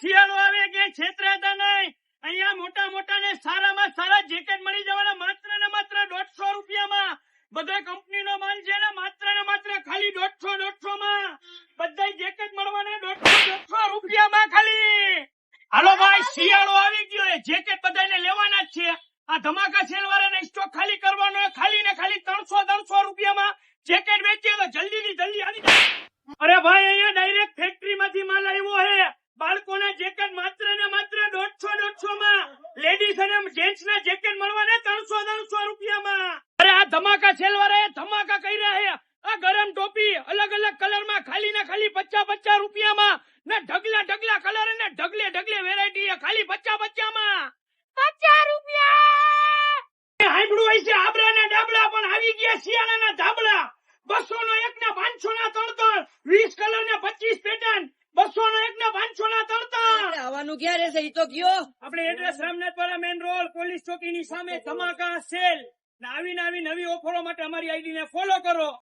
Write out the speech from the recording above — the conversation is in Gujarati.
શિયાળો આવે કે છેતરાતા નહીં. અહીંયા મોટા મોટા ને સારામાં સારા જેકેટ મળી જવાના માત્ર ને માત્ર 150 રૂપિયામાં. બધા કંપનીનો માલ છે ને માત્ર ખાલી 150 માં બધા જેકેટ મળવાના 150 રૂપિયામાં ખાલી. હાલો ભાઈ, શિયાળો આવી ગયો, જેકેટ બધાને લેવાના જ છે. આ ધમાકા સેલ વાળાને સ્ટોક ખાલી કરવાનો, ખાલી ને ખાલી 300 રૂપિયામાં જેકેટ વેચીએ તો જલ્દી થી જલ્દી આવી જાય. અરે ભાઈ, અહીંયા ડાયરેક્ટ ફેક્ટરી માંથી માલ આવ્યો છે. બાળકોના જેકેટ માત્ર ને માત્ર 150 માં. લેડીઝ અને જેન્ટ્સ ના જેકેટ મળવાના 300 રૂપિયામાં. અરે આ ધમાકા સેલ વાળા ધમાકા કર્યા છે. આ ગરમ ટોપી અલગ અલગ કલર માં ખાલી ને ખાલી 50 રૂપિયામાં ને ઢગલા કલર અને ઢગલે વેરાયટી ખાલી 50 માં. 50 રૂપિયા. હાંભળું હોય છે આબરા ના ડાબલા, પણ આવી ગયા શિયાળાના ધાબળા. 200 નો એક ના 500 ના 3 20 કલર ને 25 પેટર્ન. 200 નો એક ના 500 ના 3 આવવાનું ક્યાં રહેશે ઈ તો કયો. આપણે એડ્રેસ રામનાથપુરા મેઇન રોડ પોલીસ ચોકી ની સામે ધમાકા સેલ. આવી નવી ઓફરો માટે અમારી આઈડી ને ફોલો કરો.